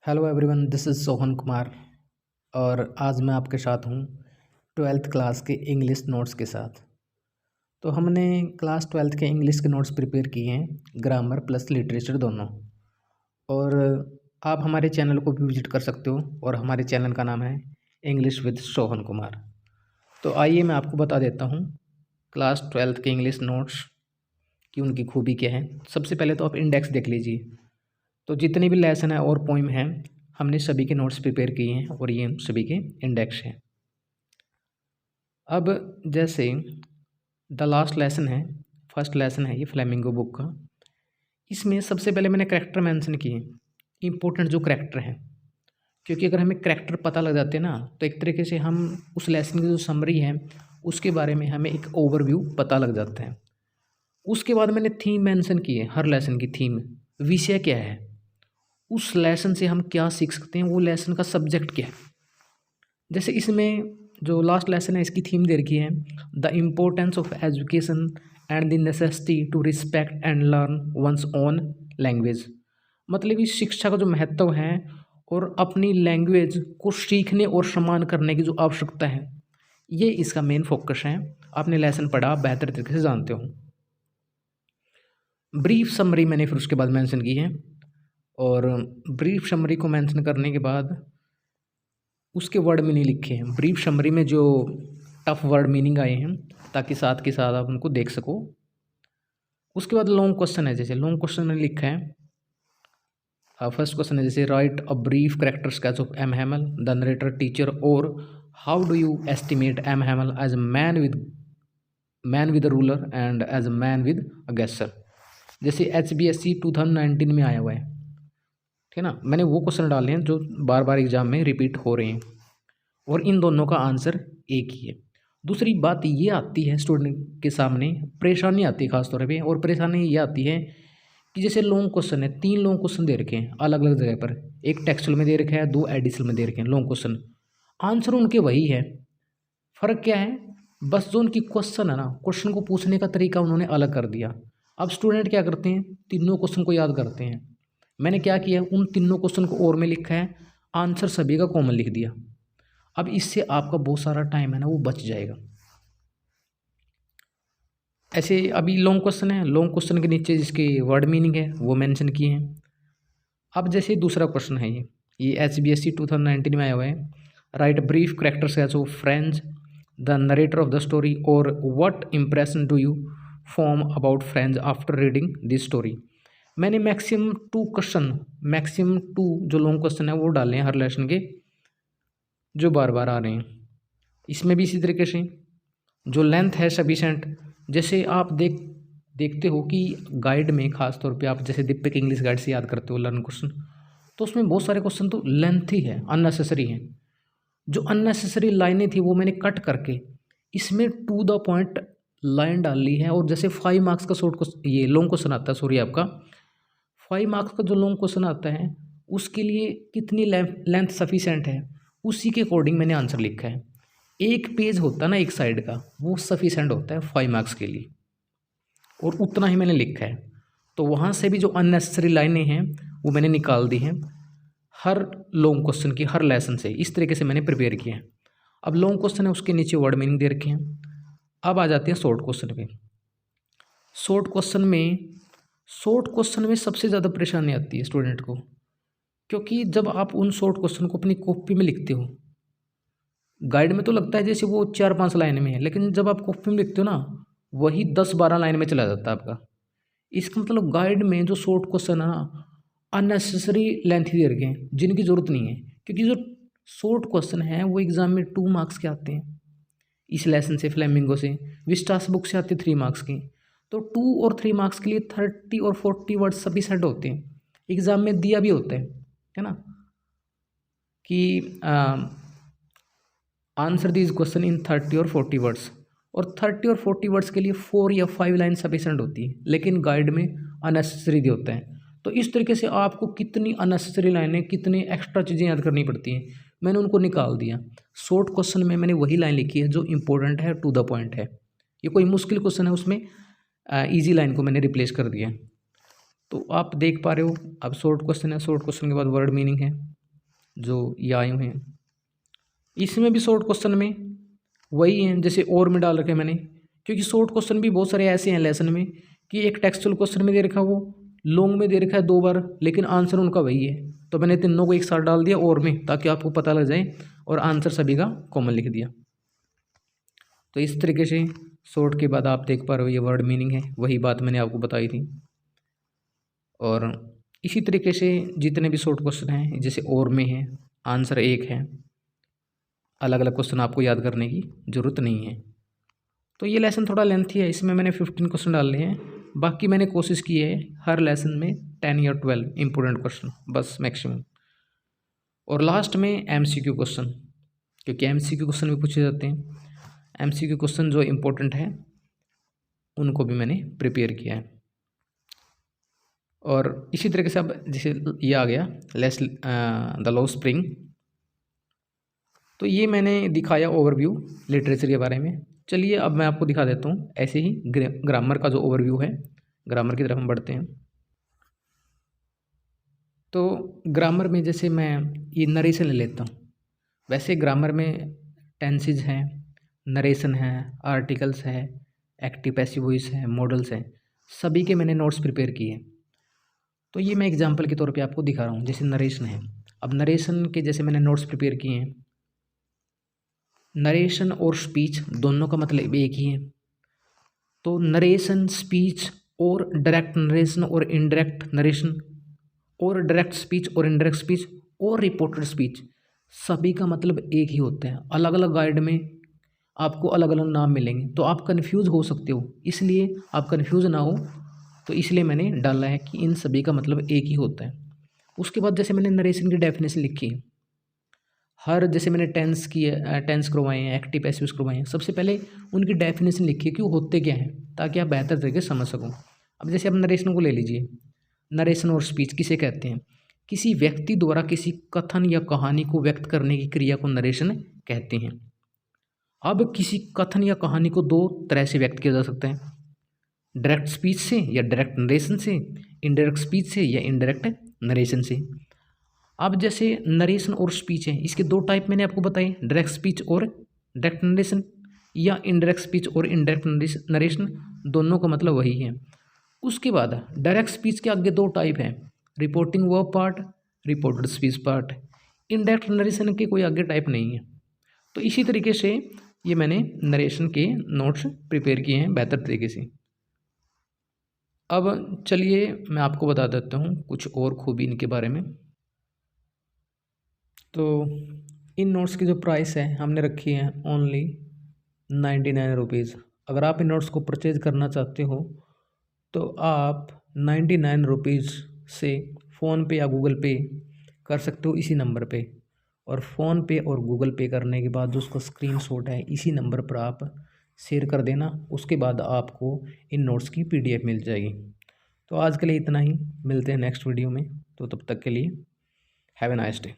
Hello everyone, this is Sohan Kumar और आज मैं आपके साथ हूँ 12th क्लास के इंग्लिश नोट्स के साथ। तो हमने क्लास 12th के इंग्लिश के नोट्स प्रिपेयर किए हैं, ग्रामर प्लस लिटरेचर दोनों। और आप हमारे चैनल को भी विजिट कर सकते हो और हमारे चैनल का नाम है इंग्लिश विद सोहन कुमार। तो आइए मैं आपको बता देता हूँ क्लास 12th के इंग्लिश नोट्स की उनकी खूबी क्या है। सबसे पहले तो आप इंडेक्स देख लीजिए। तो जितने भी लेसन है और पोइम हैं, हमने सभी के नोट्स प्रिपेयर किए हैं और ये सभी के इंडेक्स हैं। अब जैसे द लास्ट लेसन है, फर्स्ट लेसन है ये फ्लेमिंगो बुक का। इसमें सबसे पहले मैंने करैक्टर मेंशन किए, इम्पोर्टेंट जो करैक्टर हैं, क्योंकि अगर हमें करैक्टर पता लग जाते हैं ना, तो एक तरीके से हम उस लेसन की जो समरी है उसके बारे में हमें एक ओवरव्यू पता लग जाता है। उसके बाद मैंने थीम मेंशन की है, हर लेसन की थीम, विषय क्या है, उस लेसन से हम क्या सीख सकते हैं, वो लेसन का सब्जेक्ट क्या है। जैसे इसमें जो लास्ट लेसन है इसकी थीम दे रखी है, the importance of education and the necessity to respect and learn one's own language. मतलब इस शिक्षा का जो महत्व है और अपनी लैंग्वेज को सीखने और सम्मान करने की जो आवश्यकता है, ये इसका मेन फोकस है। आपने लेसन पढ़ा, आप बेहतर तरीके से जानते हो। ब्रीफ समरी मैंने फिर उसके बाद मेंशन की है, और ब्रीफ समरी को मेंशन करने के बाद उसके वर्ड मीनिंग लिखे हैं। ब्रीफ समरी में जो टफ वर्ड मीनिंग आए हैं, ताकि साथ के साथ आप उनको देख सको। उसके बाद लॉन्ग क्वेश्चन है, जैसे लॉन्ग क्वेश्चन मैंने लिखा है। फर्स्ट क्वेश्चन है जैसे write a brief character sketch of M Hamel the narrator teacher, और how do you estimate M Hamel as a man with a ruler and as a man with a guesser. जैसे HBSC 2019 में आया हुआ है, ठीक है ना। मैंने वो क्वेश्चन डाले हैं जो बार बार एग्जाम में रिपीट हो रहे हैं, और इन दोनों का आंसर एक ही है। दूसरी बात ये आती है स्टूडेंट के सामने, परेशानी आती है खासतौर पे, और परेशानी ये आती है कि जैसे लॉन्ग क्वेश्चन है, 3 लॉन्ग क्वेश्चन दे रखे हैं अलग अलग जगह पर, एक टेक्सचुअल में दे रखा है, 2 एडिशनल में दे रखे हैं लॉन्ग क्वेश्चन। आंसर उनके वही है, फ़र्क क्या है, बस जो उनकी क्वेश्चन है ना, क्वेश्चन को पूछने का तरीका उन्होंने अलग कर दिया। अब स्टूडेंट क्या करते हैं, तीनों क्वेश्चन को याद करते हैं। मैंने क्या किया, उन तीनों क्वेश्चन को और में लिखा है, आंसर सभी का कॉमन लिख दिया। अब इससे आपका बहुत सारा टाइम है ना वो बच जाएगा। ऐसे अभी लॉन्ग क्वेश्चन है, लॉन्ग क्वेश्चन के नीचे जिसके वर्ड मीनिंग है वो मेंशन किए हैं। अब जैसे दूसरा क्वेश्चन है, ये HBSC 2019 में आया हुआ है, write brief character sketch of Franz the narrator of the story, और what impression do you form about Franz after reading this story. मैंने मैक्सिमम 2 जो लॉन्ग क्वेश्चन है वो डाले हैं हर लेसन के, जो बार बार आ रहे हैं। इसमें भी इसी तरीके से जो लेंथ है सफिशेंट, जैसे आप देखते हो कि गाइड में खास तौर पे आप जैसे दीपक इंग्लिश गाइड से याद करते हो लर्न क्वेश्चन, तो उसमें बहुत सारे क्वेश्चन तो लेंथ ही है, अननेसेसरी है। जो अननेसेसरी लाइनें थी वो मैंने कट करके इसमें टू द पॉइंट लाइन डाल ली है। और जैसे 5 मार्क्स का शॉर्ट क्वेश्चन, ये लॉन्ग क्वेश्चन आता है, सॉरी आपका 5 मार्क्स का जो लॉन्ग क्वेश्चन आता है उसके लिए कितनी लेंथ सफिशेंट है, उसी के अकॉर्डिंग मैंने आंसर लिखा है। एक पेज होता है ना एक साइड का, वो सफिशेंट होता है 5 मार्क्स के लिए, और उतना ही मैंने लिखा है। तो वहाँ से भी जो अननेसेसरी लाइनें हैं वो मैंने निकाल दी हैं हर लॉन्ग क्वेश्चन की, हर लेसन से। इस तरीके से मैंने प्रिपेयर किया है। अब लॉन्ग क्वेश्चन है उसके नीचे वर्ड मीनिंग दे रखे हैं। अब आ जाते हैं शॉर्ट क्वेश्चन पे। शॉर्ट क्वेश्चन में सबसे ज़्यादा परेशानी आती है स्टूडेंट को, क्योंकि जब आप उन शॉर्ट क्वेश्चन को अपनी कॉपी में लिखते हो, गाइड में तो लगता है जैसे वो 4-5 लाइन में है, लेकिन जब आप कॉपी में लिखते हो ना, वही 10-12 लाइन में चला जाता है आपका। इसका मतलब गाइड में जो शॉर्ट क्वेश्चन है ना, अननेसेसरी लेंथ दे रखे हैं जिनकी ज़रूरत नहीं है, क्योंकि जो शॉर्ट क्वेश्चन है वो एग्जाम में 2 मार्क्स के आते हैं। इस लेसन से, फ्लेमिंगो से, विस्टास बुक से आते 3 मार्क्स के। तो 2 और 3 मार्क्स के लिए 30 और 40 वर्ड सभी सेट होते हैं, एग्जाम में दिया भी होता है ना, कि आंसर दिस क्वेश्चन इन 30 और 40 वर्ड्स। और 30 और 40 वर्ड्स के लिए 4 या 5 लाइन सफिशेंट होती है, लेकिन गाइड में अननेसेसरी दे होता है। तो इस तरीके से आपको कितनी अननेसेसरी लाइनें, कितनी एक्स्ट्रा चीज़ें याद करनी पड़ती हैं, मैंने उनको निकाल दिया। शॉर्ट क्वेश्चन में मैंने वही लाइन लिखी है जो इंपॉर्टेंट है, टू द पॉइंट है। ये कोई मुश्किल क्वेश्चन है उसमें ईजी लाइन को मैंने रिप्लेस कर दिया। तो आप देख पा रहे हो, अब शॉर्ट क्वेश्चन है, शॉर्ट क्वेश्चन के बाद वर्ड मीनिंग है, जो ये आए हुए हैं, इसमें भी शॉर्ट क्वेश्चन में वही हैं जैसे और में डाल रखे मैंने, क्योंकि शॉर्ट क्वेश्चन भी बहुत सारे ऐसे हैं लेसन में कि एक टेक्सचुअल क्वेश्चन में दे रखा वो लॉन्ग में दे रखा है 2 बार, लेकिन आंसर उनका वही है। तो मैंने तीनों को एक साथ डाल दिया और में, ताकि आपको पता लग जाए, और आंसर सभी का कॉमन लिख दिया। तो इस तरीके से शॉर्ट के बाद आप देख पा रहे हो ये वर्ड मीनिंग है, वही बात मैंने आपको बताई थी। और इसी तरीके से जितने भी शॉर्ट क्वेश्चन हैं जैसे और में है, आंसर एक है, अलग अलग क्वेश्चन आपको याद करने की ज़रूरत नहीं है। तो ये लेसन थोड़ा लेंथी है, इसमें मैंने 15 क्वेश्चन डाले हैं, बाकी मैंने कोशिश की है हर लेसन में 10 या 12 इंपॉर्टेंट क्वेश्चन बस मैक्सिमम, और लास्ट में MCQ क्वेश्चन, क्योंकि MCQ क्वेश्चन भी पूछे जाते हैं। MCQ क्वेश्चन जो इम्पोर्टेंट है उनको भी मैंने प्रिपेयर किया है। और इसी तरीके से अब जैसे ये आ गया लेस द लॉ स्प्रिंग, तो ये मैंने दिखाया ओवरव्यू लिटरेचर के बारे में। चलिए अब मैं आपको दिखा देता हूँ ऐसे ही ग्रामर का जो ओवरव्यू है, ग्रामर की तरफ हम बढ़ते हैं। तो ग्रामर में जैसे मैं ये नरेशन ले लेता हूँ, वैसे ग्रामर में टेंसेज हैं, नरेशन है, आर्टिकल्स है, एक्टिव पैसिव वॉइस है, मॉडल्स हैं, सभी के मैंने नोट्स प्रिपेयर किए हैं। तो ये मैं एग्जांपल के तौर पे आपको दिखा रहा हूँ। जैसे नरेशन है, अब नरेशन के जैसे मैंने नोट्स प्रिपेयर किए हैं। नरेशन और स्पीच दोनों का मतलब एक ही है। तो नरेशन, स्पीच और डायरेक्ट नरेशन और इनडायरेक्ट नरेशन और डायरेक्ट स्पीच और इनडायरेक्ट स्पीच और रिपोर्टेड स्पीच, सभी का मतलब एक ही होता है। अलग अलग गाइड में आपको अलग अलग नाम मिलेंगे, तो आप कंफ्यूज हो सकते हो, इसलिए आप कंफ्यूज ना हो, तो इसलिए मैंने डाला है कि इन सभी का मतलब एक ही होता है। उसके बाद जैसे मैंने नरेशन की डेफिनेशन लिखी है, हर जैसे मैंने टेंस करवाए हैं, एक्टिव पैसिव्स करवाए हैं, सबसे पहले उनकी डेफिनेशन लिखी है कि वो होते क्या हैं, ताकि आप बेहतर तरीके से समझ सको। अब जैसे आप नरेशन को ले लीजिए, नरेशन और स्पीच किसे कहते हैं? किसी व्यक्ति द्वारा किसी कथन या कहानी को व्यक्त करने की क्रिया को नरेशन कहते हैं। अब किसी कथन या कहानी को 2 तरह से व्यक्त किया जा सकता है, डायरेक्ट स्पीच से या डायरेक्ट नरेशन से, इनडायरेक्ट स्पीच से या इनडायरेक्ट नरेशन से। अब जैसे नरेशन और स्पीच है, इसके 2 टाइप मैंने आपको बताए, डायरेक्ट स्पीच और डायरेक्ट नरेशन, या इनडायरेक्ट स्पीच और इनडायरेक्ट नरेशन, दोनों का मतलब वही है। उसके बाद डायरेक्ट स्पीच के आगे 2 टाइप हैं, reporting verb part, reported speech part. Indirect narration के कोई आगे टाइप नहीं है। तो इसी तरीके से ये मैंने नरेशन के नोट्स प्रिपेयर किए हैं बेहतर तरीके से। अब चलिए मैं आपको बता देता हूँ कुछ और खूबी इनके बारे में। तो इन नोट्स की जो प्राइस है हमने रखी है ओनली 99 रुपीज़। अगर आप इन नोट्स को परचेज़ करना चाहते हो तो आप 99 रुपीज़ से फ़ोनपे या गूगल पे कर सकते हो इसी नंबर पे, और फ़ोनपे और गूगल पे करने के बाद जो उसका स्क्रीनशॉट है इसी नंबर पर आप शेयर कर देना। उसके बाद आपको इन नोट्स की PDF मिल जाएगी। तो आज के लिए इतना ही, मिलते हैं नेक्स्ट वीडियो में। तो तब तक के लिए हैव ए नाइस डे।